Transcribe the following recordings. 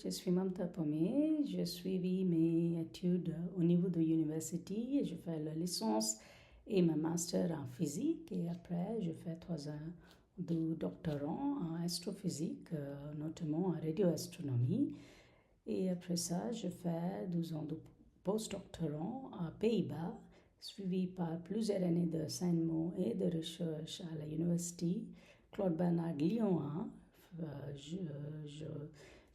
je suis Mamta Pomé. J'ai suivi mes études au niveau de l'université et je fais la licence et ma master en physique. Et après, je fais 3 ans de doctorat en astrophysique, notamment en radioastronomie. Et après ça, je fais 12 ans de postdoctorat à Pays-Bas, suivi par plusieurs années d'enseignement et de recherche à la université Claude Bernard Lyon 1. J'ai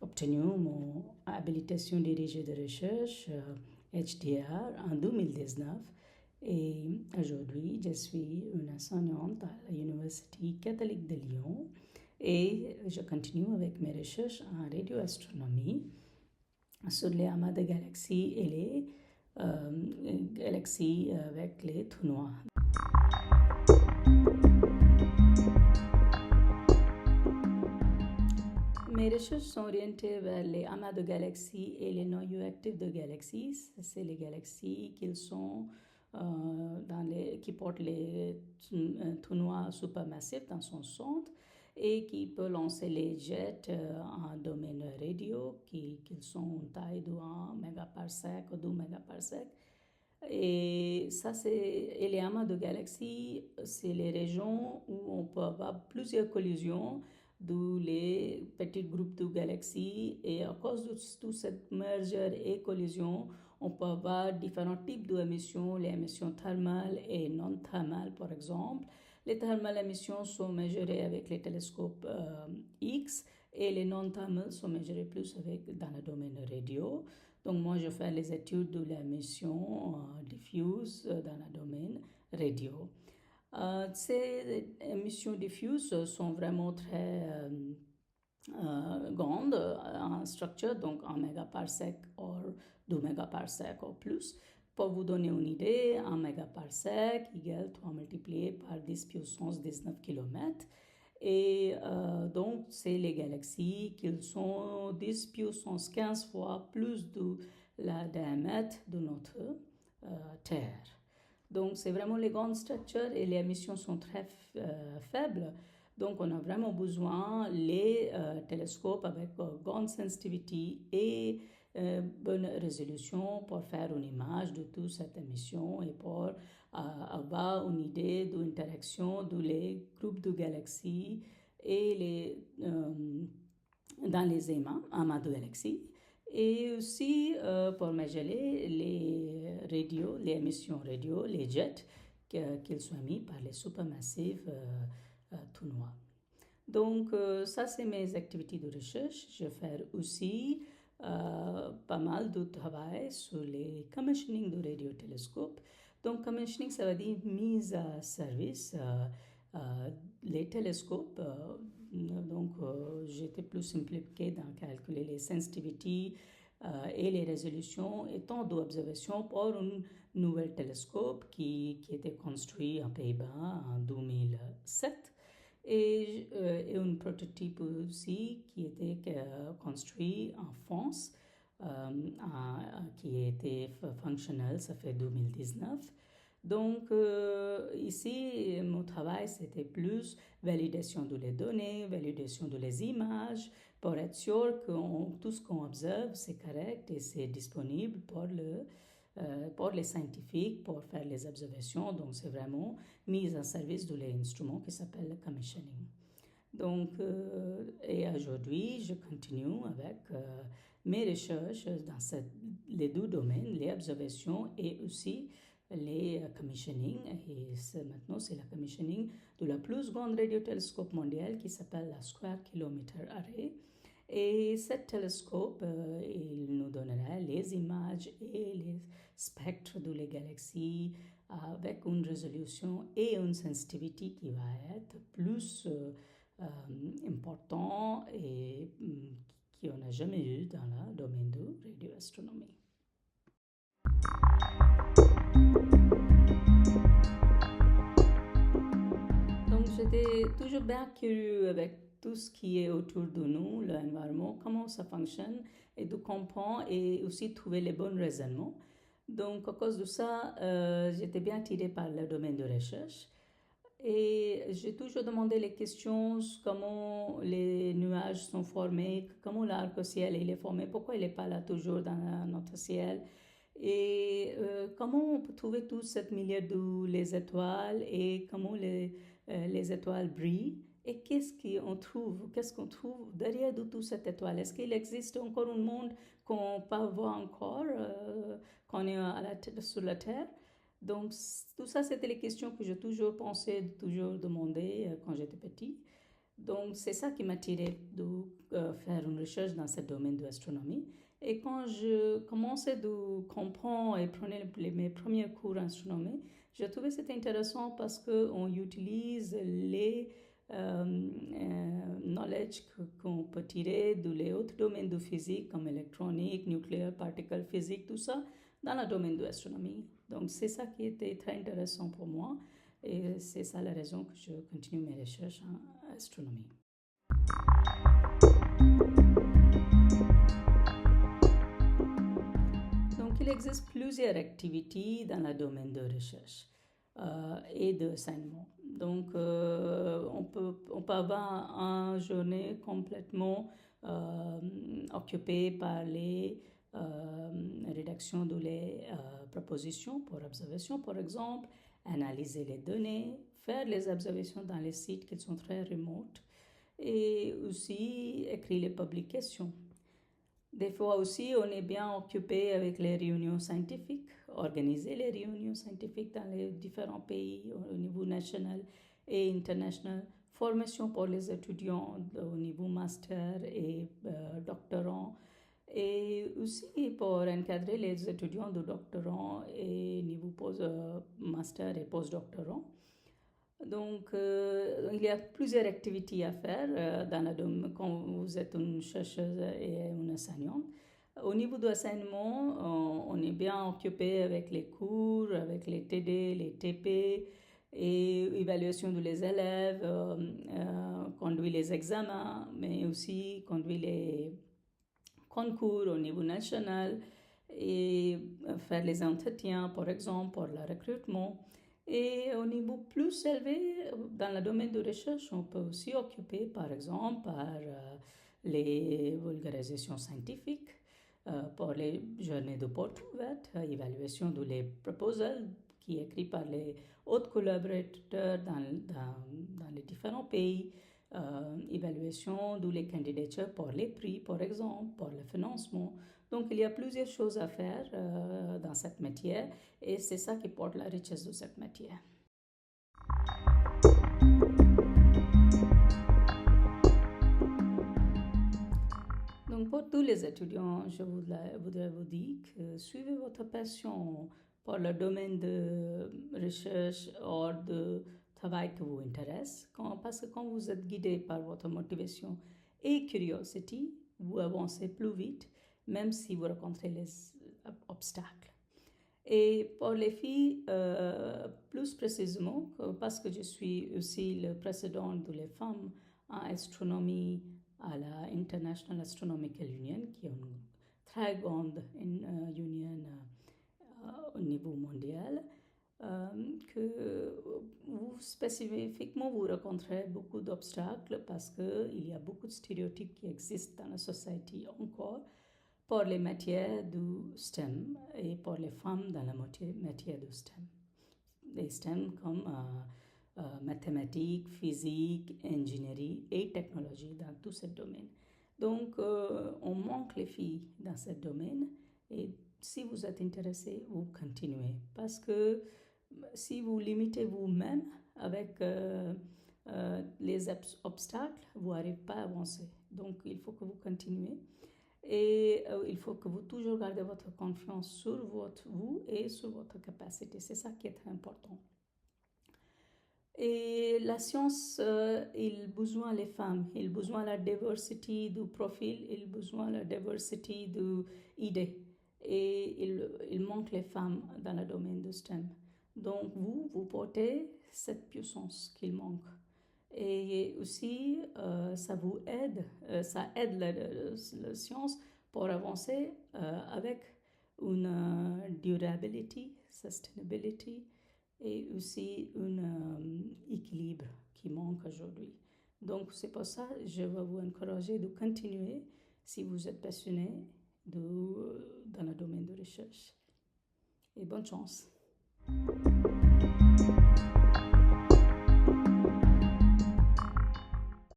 obtenu mon habilitation dirigée de recherche HDR en 2019 et aujourd'hui je suis une enseignante à l'Université catholique de Lyon et je continue avec mes recherches en radioastronomie sur les amas de galaxies et les galaxies avec les trous noirs. Mes recherches sont orientées vers les amas de galaxies et les noyaux actifs de galaxies. C'est les galaxies qui portent les trous noirs supermassifs dans son centre et qui peuvent lancer les jets en domaine radio, qui sont une taille de 1 mégaparsec ou 2 mégaparsecs. Et les amas de galaxies, c'est les régions où on peut avoir plusieurs collisions de les petits groupes de galaxies et à cause de toute cette merger et collision, on peut avoir différents types d'émissions, les émissions thermales et non thermales par exemple. Les thermales émissions sont mesurées avec les télescopes X et les non thermales sont mesurées plus dans le domaine radio. Donc moi je fais les études de l'émission diffuse dans le domaine radio. Ces émissions diffuses sont vraiment très grandes en structure, donc 1 mégaparsec ou 2 mégaparsecs ou plus. Pour vous donner une idée, 1 mégaparsec égale 3 multiplié par 10 puissance 19 km. Et donc, c'est les galaxies qui sont 10 puissance 15 fois plus de la diamètre de notre Terre. Donc, c'est vraiment les grandes structures et les émissions sont très faibles. Donc, on a vraiment besoin les télescopes avec grande sensitivité et bonne résolution pour faire une image de toute cette émission et pour avoir une idée de l'interaction de les groupes de galaxies et dans les amas de galaxies. Et aussi pour mesurer les émissions radio, les jets, qu'ils soient émis par les supermassifs tout noirs. Donc, ça, c'est mes activités de recherche. Je fais aussi pas mal de travail sur les commissioning de radiotélescopes. Donc, commissioning, ça veut dire mise à service. Les télescopes, donc j'étais plus impliquée dans calculer les sensitivités et les résolutions et tant d'observations pour un nouvel télescope qui était construit en Pays-Bas en 2007 et un prototype aussi qui était construit en France qui était fonctionnel, ça fait 2019. Donc, ici, mon travail, c'était plus validation de les données, validation de les images, pour être sûr que tout ce qu'on observe, c'est correct et c'est disponible pour les scientifiques, pour faire les observations. Donc, c'est vraiment mise en service de l'instrument qui s'appelle le commissioning. Donc, et aujourd'hui, je continue avec mes recherches dans les deux domaines, les observations et aussi les commissioning. Et maintenant, c'est la commissioning de la plus grande radiotélescope mondiale qui s'appelle la Square Kilometer Array. Et ce télescope, il nous donnera les images et les spectres de les galaxies avec une résolution et une sensitivité qui va être plus important et qu'on n'a jamais eu dans le domaine de radioastronomie. Donc j'étais toujours bien curieux avec tout ce qui est autour de nous, l'environnement, comment ça fonctionne et de comprendre et aussi trouver les bons raisonnements. Donc à cause de ça, j'étais bien attirée par le domaine de recherche. Et j'ai toujours demandé les questions, comment les nuages sont formés, comment l'arc-ciel il est formé, pourquoi il n'est pas là toujours dans notre ciel. Et comment on peut trouver tout cette milieu de les étoiles et comment les étoiles brillent et qu'est-ce qu'on trouve derrière de toute cette étoile. Est-ce qu'il existe encore un monde qu'on peut voir encore quand on est sur la Terre? Donc tout ça, c'était les questions que j'ai toujours pensé, toujours demandé quand j'étais petit. Donc, c'est ça qui m'a tiré de faire une recherche dans ce domaine de l'astronomie. Et quand je commençais de comprendre et prenais mes premiers cours d'astronomie, j'ai trouvé c'était intéressant parce qu'on utilise les knowledge qu'on peut tirer de les autres domaines de physique comme électronique, nucléaire, particle physique, tout ça, dans le domaine de l'astronomie. Donc, c'est ça qui était très intéressant pour moi. Et c'est ça la raison que je continue mes recherches en astronomie. Donc, il existe plusieurs activités dans le domaine de recherche et d'enseignement. Donc, on peut avoir une journée complètement occupée par les rédactions de les propositions pour observation, par exemple, analyser les données, faire les observations dans les sites qui sont très remotes et aussi écrire les publications. Des fois aussi, on est bien occupé avec les réunions scientifiques, organiser les réunions scientifiques dans les différents pays au niveau national et international, formation pour les étudiants au niveau master et doctorant, et aussi pour encadrer les étudiants de doctorant et niveau master et postdoctorant. Donc, il y a plusieurs activités à faire quand vous êtes une chercheuse et une enseignante. Au niveau de l'enseignement, on est bien occupé avec les cours, avec les TD, les TP, et évaluation de les élèves, conduire les examens, mais aussi conduire les concours au niveau national et faire les entretiens, par exemple, pour le recrutement. Et au niveau plus élevé, dans le domaine de recherche, on peut aussi occuper, par exemple, par les vulgarisations scientifiques, pour les journées de portes ouvertes, évaluation de les proposals qui sont écrits par les autres collaborateurs dans les différents pays, évaluation de les candidatures pour les prix, par exemple, pour le financement. Donc, il y a plusieurs choses à faire dans cette matière et c'est ça qui porte la richesse de cette matière. Donc, pour tous les étudiants, je voudrais vous dire que suivez votre passion pour le domaine de recherche ou de travail qui vous intéresse, parce que quand vous êtes guidé par votre motivation et curiosité, vous avancez plus vite, même si vous rencontrez les obstacles. Et pour les filles, plus précisément, parce que je suis aussi le président de les femmes en astronomie à la International Astronomical Union, qui est une très grande union au niveau mondial, que vous spécifiquement vous rencontrez beaucoup d'obstacles parce qu'il y a beaucoup de stéréotypes qui existent dans la société encore pour les matières du STEM et pour les femmes dans la matière du STEM. Les STEM comme mathématiques, physique, ingénierie et technologie dans tous ces domaines. Donc, on manque les filles dans ce domaine et si vous êtes intéressé, vous continuez. Parce que si vous limitez vous-même avec les obstacles, vous n'arrivez pas à avancer. Donc, il faut que vous continuez. Et il faut que vous toujours gardez votre confiance sur vous et sur votre capacité. C'est ça qui est très important. Et la science, il a besoin des femmes, il a besoin de la diversité du profil, il a besoin de la diversité d'idées. Et il manque les femmes dans le domaine du STEM. Donc vous portez cette puissance qu'il manque. Et aussi, ça vous aide, ça aide la science pour avancer avec une durability, sustainability, et aussi un équilibre qui manque aujourd'hui. Donc, c'est pour ça que je vais vous encourager de continuer si vous êtes passionné dans le domaine de recherche. Et bonne chance.